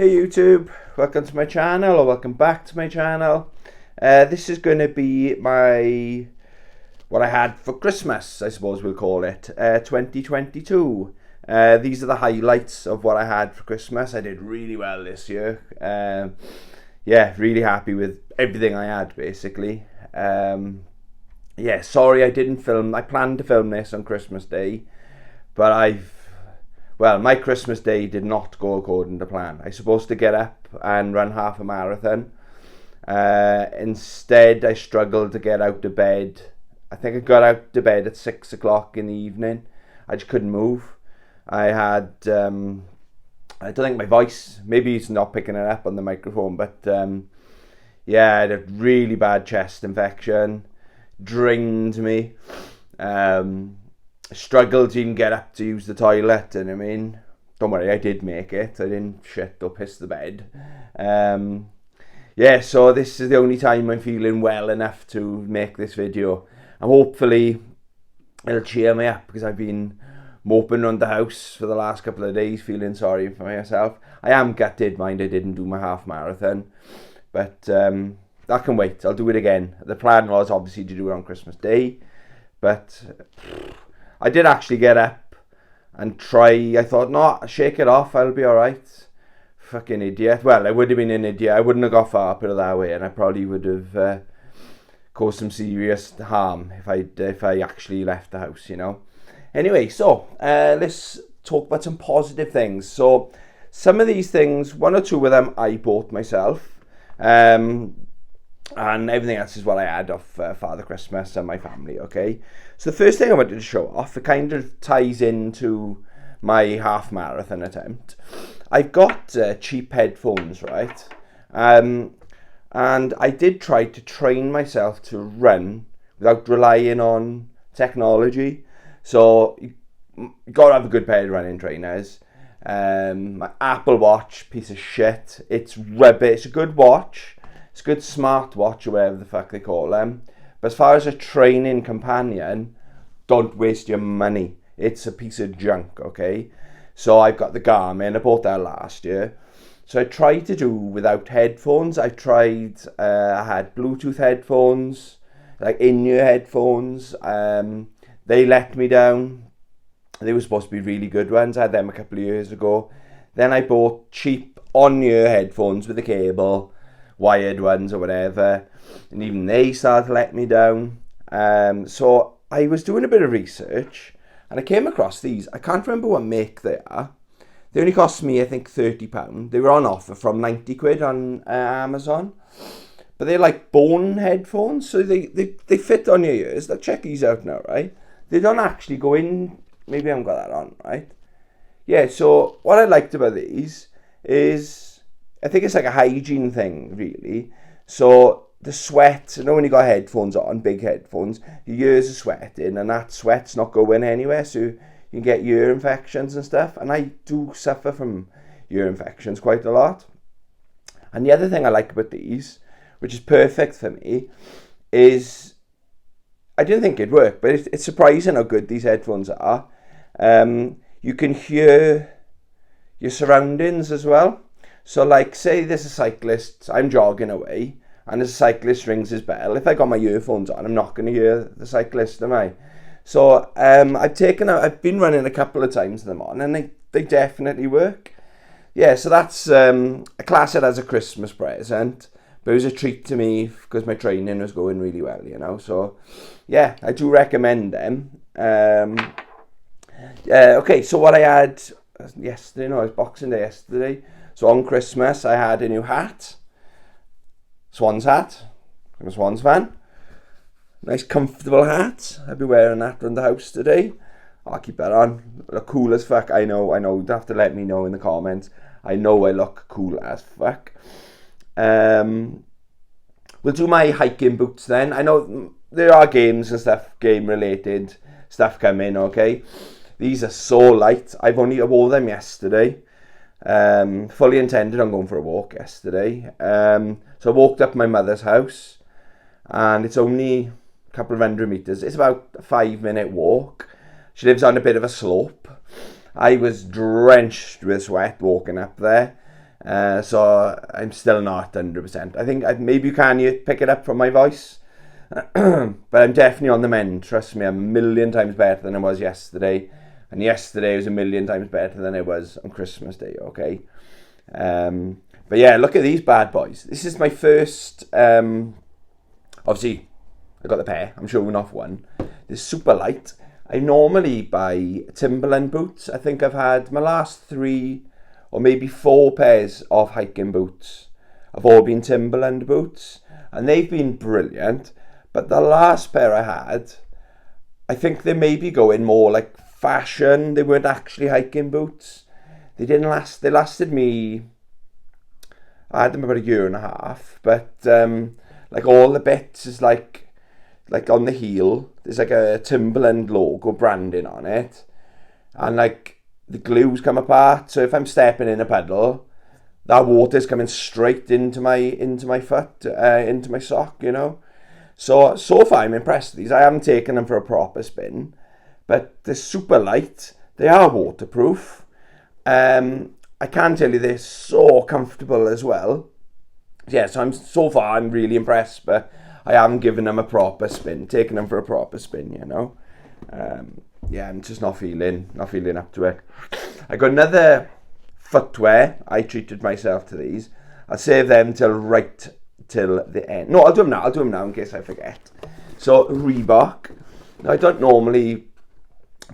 Hey YouTube, welcome to my channel, or welcome back to my channel. This is going to be what I had for Christmas, I suppose we'll call it, 2022. These are the highlights of what I had for Christmas. I did really well this year. Yeah, really happy with everything I had, basically. Yeah, sorry I didn't film. I planned to film this on Christmas Day, but my Christmas Day did not go according to plan. I was supposed to get up and run half a marathon. Instead, I struggled to get out of bed. I think I got out of bed at 6 o'clock in the evening. I just couldn't move. I don't think my voice, maybe it's not picking it up on the microphone, but yeah, I had a really bad chest infection. Drained me. Struggled to even get up to use the toilet, and I mean, don't worry, I did make it. I didn't shit or piss the bed. Yeah, so this is the only time I'm feeling well enough to make this video, and hopefully it'll cheer me up, because I've been moping around the house for the last couple of days, feeling sorry for myself. I am gutted, mind I didn't do my half marathon, but that can wait. I'll do it again. The plan was obviously to do it on Christmas Day, but I did actually get up and try. I thought, no, shake it off, I'll be alright. Fucking idiot. Well, I would have been an idiot. I wouldn't have got far, put it that way, and I probably would have caused some serious harm if I actually left the house, you know. Anyway, so let's talk about some positive things. So some of these things, one or two of them I bought myself. And everything else is what I had off Father Christmas and my family, okay? So the first thing I wanted to show off, it kind of ties into my half marathon attempt. I've got cheap headphones, right? And I did try to train myself to run without relying on technology. So you got to have a good pair of running trainers. My Apple Watch, piece of shit. It's rubbish. It's a good watch. It's a good smartwatch, or whatever the fuck they call them. But as far as a training companion, don't waste your money. It's a piece of junk, okay? So I've got the Garmin. I bought that last year. So I tried to do without headphones. I had Bluetooth headphones, like in-ear headphones. They let me down. They were supposed to be really good ones. I had them a couple of years ago. Then I bought cheap on-ear headphones with a cable, wired ones or whatever, and even they started to let me down. So I was doing a bit of research, and I came across these. I can't remember what make they are. They only cost me, I think, £30. They were on offer from 90 quid on Amazon, but they're like bone headphones, so they fit on your ears. Let's check these out now, right? They don't actually go in. Maybe I haven't got that on, right? Yeah, so what I liked about these is, I think it's like a hygiene thing, really. So the sweat, you know, when you got headphones on, big headphones, your ears are sweating, and that sweat's not going anywhere, so you can get ear infections and stuff. And I do suffer from ear infections quite a lot. And the other thing I like about these, which is perfect for me, is I didn't think it'd work, but it's surprising how good these headphones are. You can hear your surroundings as well. So like, say there's a cyclist, I'm jogging away, and there's a cyclist rings his bell. If I got my earphones on, I'm not going to hear the cyclist, am I? So I've been running a couple of times them on, and they definitely work. Yeah, so that's a class it as a Christmas present, but it was a treat to me because my training was going really well, you know. So yeah, I do recommend them. Okay, so what I had yesterday, no, it was Boxing Day yesterday. So on Christmas, I had a new hat. Swan's hat. I'm a Swans fan. Nice comfortable hat. I'll be wearing that around the house today. I'll keep that on. Look cool as fuck. I know. You'll have to let me know in the comments. I know I look cool as fuck. We'll do my hiking boots then. I know there are games and stuff, game-related stuff coming, okay? These are so light. I wore them yesterday. Fully intended on going for a walk yesterday. So I walked up my mother's house, and it's only a couple of 100 meters. It's about a 5-minute walk. She lives on a bit of a slope. I was drenched with sweat walking up there. So I'm still not 100%. I think maybe you pick it up from my voice. But I'm definitely on the mend. Trust me, I'm a million times better than I was yesterday. And yesterday was a million times better than it was on Christmas Day, okay? But yeah, look at these bad boys. This is my first, obviously, I got the pair. I'm showing off one. This super light. I normally buy Timberland boots. I think I've had my last 3 or maybe 4 pairs of hiking boots. Have all been Timberland boots. And they've been brilliant. But the last pair I had, I think they may be going more like fashion. They weren't actually hiking boots. They didn't last. They lasted me, I had them about a year and a half. But like all the bits is like on the heel, there's like a Timberland logo branding on it. And like the glue's come apart. So if I'm stepping in a puddle, that water's coming straight into my foot, into my sock, you know. So far I'm impressed with these. I haven't taken them for a proper spin, but they're super light. They are waterproof. I can tell you they're so comfortable as well. Yeah, so far I'm really impressed, but I haven't given them a proper spin, taken them for a proper spin, you know. Yeah, I'm just not feeling up to it. I got another footwear. I treated myself to these. I'll save them till the end. No, I'll do them now in case I forget. So Reebok. Now, I don't normally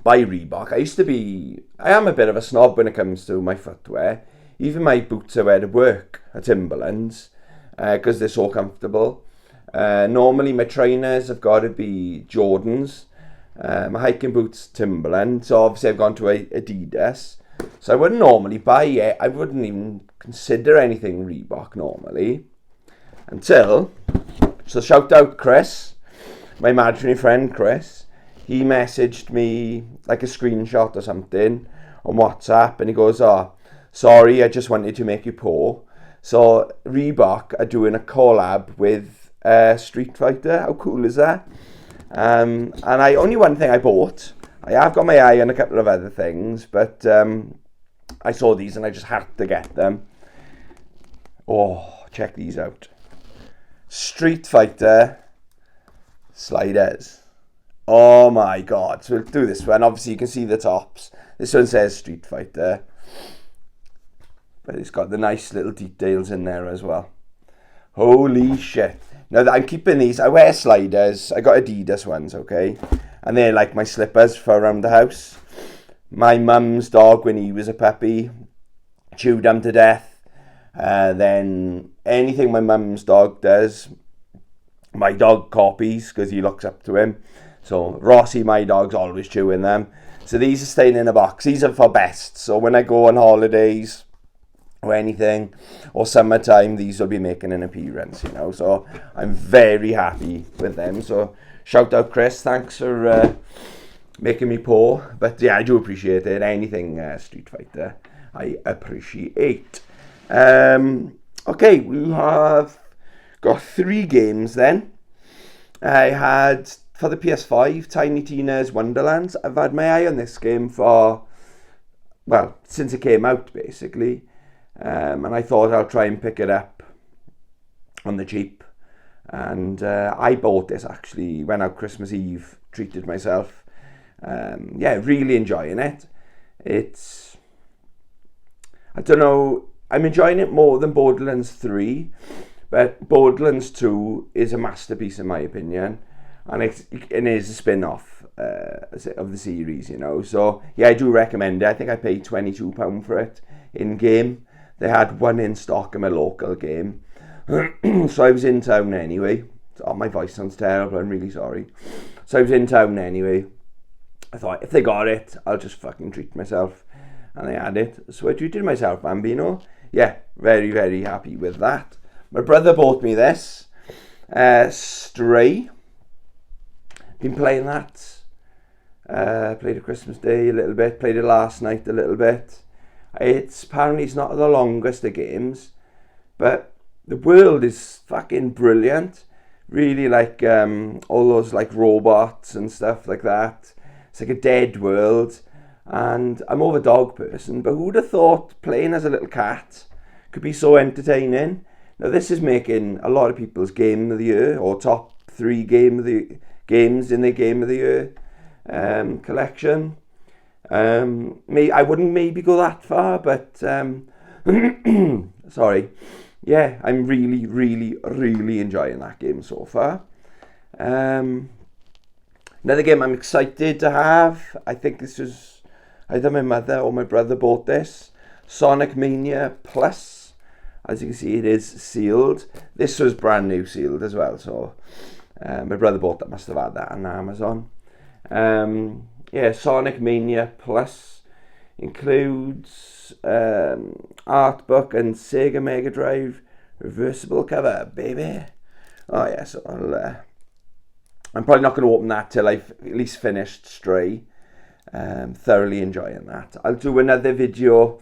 buy Reebok. I am a bit of a snob when it comes to my footwear. Even my boots I wear to work are Timberlands because they're so comfortable. Normally my trainers have got to be Jordans. My hiking boots Timberland. So obviously I've gone to Adidas. So I wouldn't normally buy it. I wouldn't even consider anything Reebok normally. So shout out Chris, my imaginary friend Chris. He messaged me like a screenshot or something on WhatsApp and he goes, "Oh, sorry, I just wanted to make you poor." So Reebok are doing a collab with Street Fighter. How cool is that? And only one thing I bought. I have got my eye on a couple of other things, but I saw these and I just had to get them. Oh, check these out. Street Fighter sliders. Oh my god. So we'll do this one. Obviously you can see the tops. This one says Street Fighter, but it's got the nice little details in there as well. Holy shit. Now that I'm keeping these, I wear sliders. I got Adidas ones, okay? And they're like my slippers for around the house. My mum's dog, when he was a puppy, chewed them to death. Then anything my mum's dog does, my dog copies because he looks up to him. So Rossi, my dog's always chewing them. So these are staying in a box. These are for best. So when I go on holidays or anything, or summertime, these will be making an appearance, you know. So I'm very happy with them. So shout out Chris, thanks for making me poor. But yeah, I do appreciate it. Anything Street Fighter, I appreciate. Okay, we have got 3 games then. I had, for the PS5, Tiny Tina's Wonderlands. I've had my eye on this game since it came out, basically. And I thought I'll try and pick it up on the cheap. And I bought this, actually, went out Christmas Eve, treated myself. Yeah, really enjoying it. I don't know, I'm enjoying it more than Borderlands 3, but Borderlands 2 is a masterpiece in my opinion, and it is a spin-off of the series, you know. So yeah, I do recommend it. I think I paid £22 for it in game. They had one in stock in my local game, so I was in town anyway. Oh, my voice sounds terrible, I'm really sorry. So I was in town anyway. I thought, if they got it, I'll just fucking treat myself. And I had it. So I treated myself, Bambino. Yeah, very, very happy with that. My brother bought me this. Stray. Been playing that. Played it Christmas Day a little bit. Played it last night a little bit. Apparently it's not the longest of games. But the world is fucking brilliant. Really like all those like robots and stuff like that. It's like a dead world. And I'm more of a dog person, but who'd have thought playing as a little cat could be so entertaining. Now this is making a lot of people's game of the year, or top 3 games in their game of the year collection. I wouldn't maybe go that far, but sorry. Yeah, I'm really, really, really enjoying that game so far. Another game I'm excited to have, I think this was either my mother or my brother bought this, Sonic Mania Plus. As you can see, it is sealed. This was brand new sealed as well, so my brother bought that, must have had that on Amazon. Yeah, Sonic Mania Plus includes art book and Sega Mega Drive reversible cover, baby. Oh yeah, so I'm probably not going to open that till I've at least finished Stray. Thoroughly enjoying that. I'll do another video,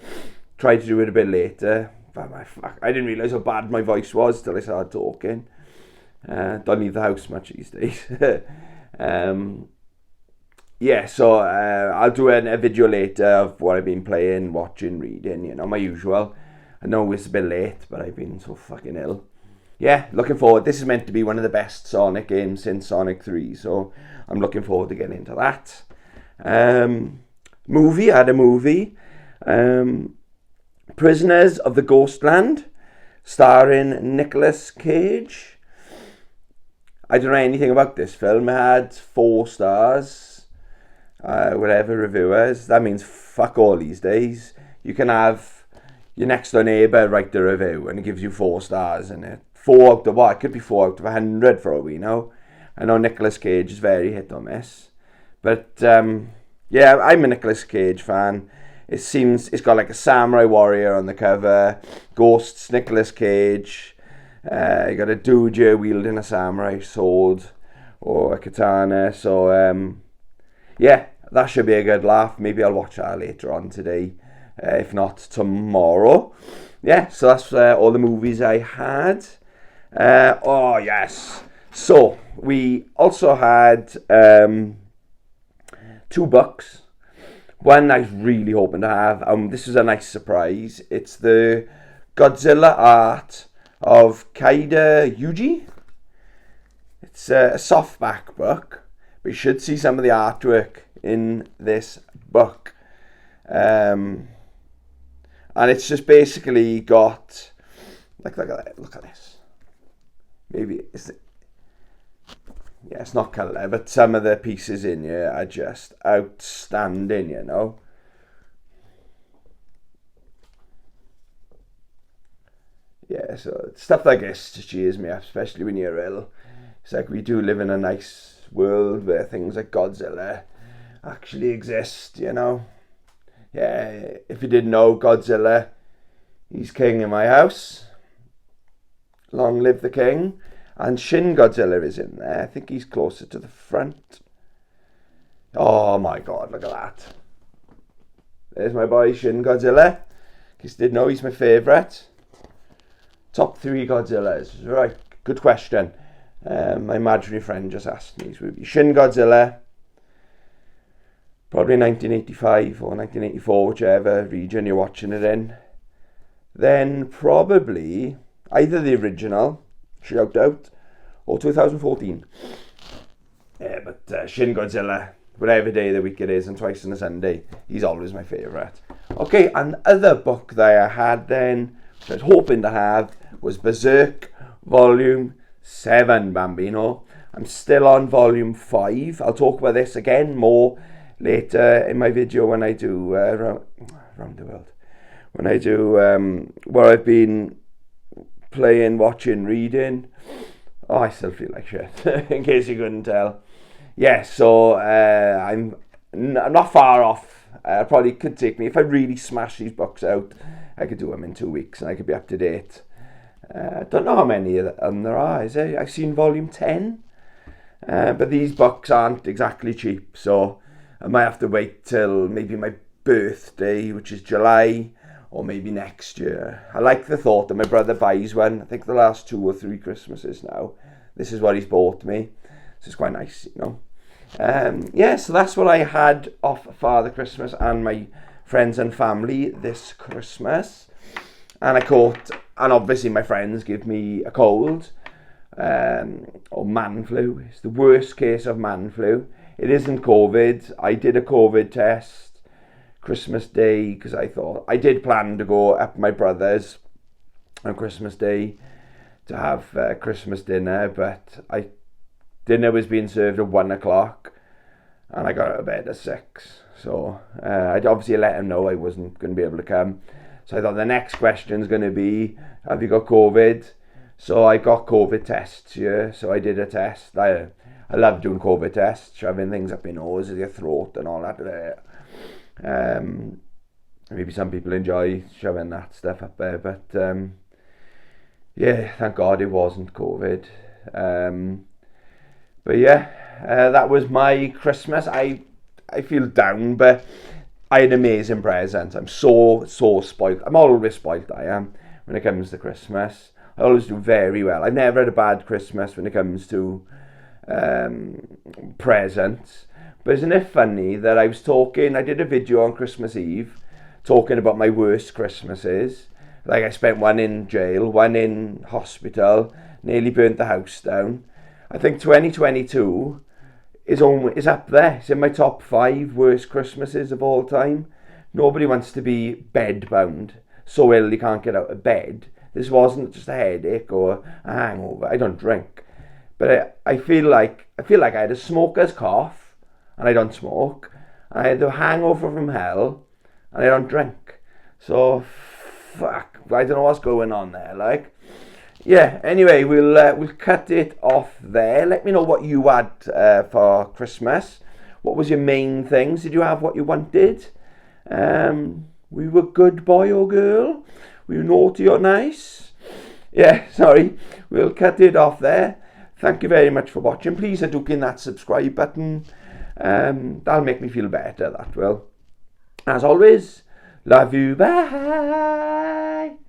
try to do it a bit later. I didn't realise how bad my voice was till I started talking. Don't leave the house much these days. Yeah, so I'll do a video later of what I've been playing, watching, reading, you know, my usual. I know it's a bit late, but I've been so fucking ill. Yeah, looking forward. This is meant to be one of the best Sonic games since Sonic 3, so I'm looking forward to getting into that. Movie, I had a movie. Prisoners of the Ghostland, starring Nicolas Cage. I don't know anything about this film. It had 4 stars. Whatever reviewers. That means fuck all these days. You can have your next door neighbour write the review and it gives you 4 stars in it. 4 out of what? It could be 4 out of 100 for all we know. I know Nicolas Cage is very hit or miss. But yeah, I'm a Nicolas Cage fan. It seems it's got like a samurai warrior on the cover. Ghosts, Nicolas Cage. You got a dude here wielding a samurai sword or a katana. So yeah, that should be a good laugh. Maybe I'll watch that later on today. If not tomorrow. Yeah, so that's all the movies I had. Oh yes. So we also had 2 books. One I was really hoping to have. This was a nice surprise. It's the Godzilla art of Kaida Yuji. It's a softback book, but you should see some of the artwork in this book. And it's just basically got look at this. Maybe it's not colour, but some of the pieces in here are just outstanding, you know. Yeah, so stuff like this just cheers me up, especially when you're ill. It's like we do live in a nice world where things like Godzilla actually exist, you know. Yeah, if you didn't know, Godzilla, he's king in my house. Long live the king. And Shin Godzilla is in there. I think he's closer to the front. Oh my god, look at that. There's my boy Shin Godzilla. In case you didn't know, he's my favourite. Top 3 Godzillas. Right, good question. My imaginary friend just asked me. So it would be Shin Godzilla. Probably 1985 or 1984, whichever region you're watching it in. Then probably either the original, shout out, or 2014. Yeah, but Shin Godzilla, whatever day of the week it is, and twice on a Sunday, he's always my favourite. Okay, and the other book that I had then, which I was hoping to have, was Berserk Volume 7, Bambino. I'm still on Volume 5. I'll talk about this again more later in my video when I do Round the World. When I do what I've been playing, watching, reading. Oh, I still feel like shit, in case you couldn't tell. Yeah, so I'm not far off. Probably could take me, if I really smash these books out, I could do them in 2 weeks and I could be up to date. Don't know how many of them there are, is there? I've seen volume 10. But these books aren't exactly cheap, so I might have to wait till maybe my birthday, which is July, or maybe next year. I like the thought that my brother buys one. I think the last 2 or 3 Christmases now, this is what he's bought me. So it's quite nice, you know. Yeah, so that's what I had off Father Christmas and my friends and family this Christmas. and I caught, and obviously my friends give me a cold, or man flu. It's the worst case of man flu. It isn't COVID. I did a COVID test Christmas Day because I did plan to go up my brother's on Christmas Day to have Christmas dinner, but dinner was being served at 1 o'clock and I got out of bed at 6. So I'd obviously let him know I wasn't going to be able to come. So I thought the next question is going to be, have you got COVID? So I got COVID tests here. So I did a test. I love doing COVID tests, shoving things up your nose, your throat and all that. Maybe some people enjoy shoving that stuff up there, but yeah, thank God it wasn't COVID. But yeah, that was my Christmas. I feel down, but I had an amazing present. I'm so spoiled. I'm always spoiled, I am, when it comes to Christmas. I always do very well. I've never had a bad Christmas when it comes to presents. But isn't it funny that I did a video on Christmas Eve talking about my worst Christmases. Like I spent one in jail, one in hospital, nearly burnt the house down. I think 2022 is up there. It's in my top 5 worst Christmases of all time. Nobody wants to be bedbound, so ill you can't get out of bed. This wasn't just a headache or a hangover. I don't drink, but I feel like I had a smoker's cough, and I don't smoke. I had a hangover from hell, and I don't drink. So fuck, I don't know what's going on there. Like, yeah. Anyway, we'll cut it off there. Let me know what you had for Christmas. What was your main things? Did you have what you wanted? We were good boy or girl? Were you naughty or nice? Yeah, sorry. We'll cut it off there. Thank you very much for watching. Please do click that subscribe button. That'll make me feel better, that will. As always, love you. Bye.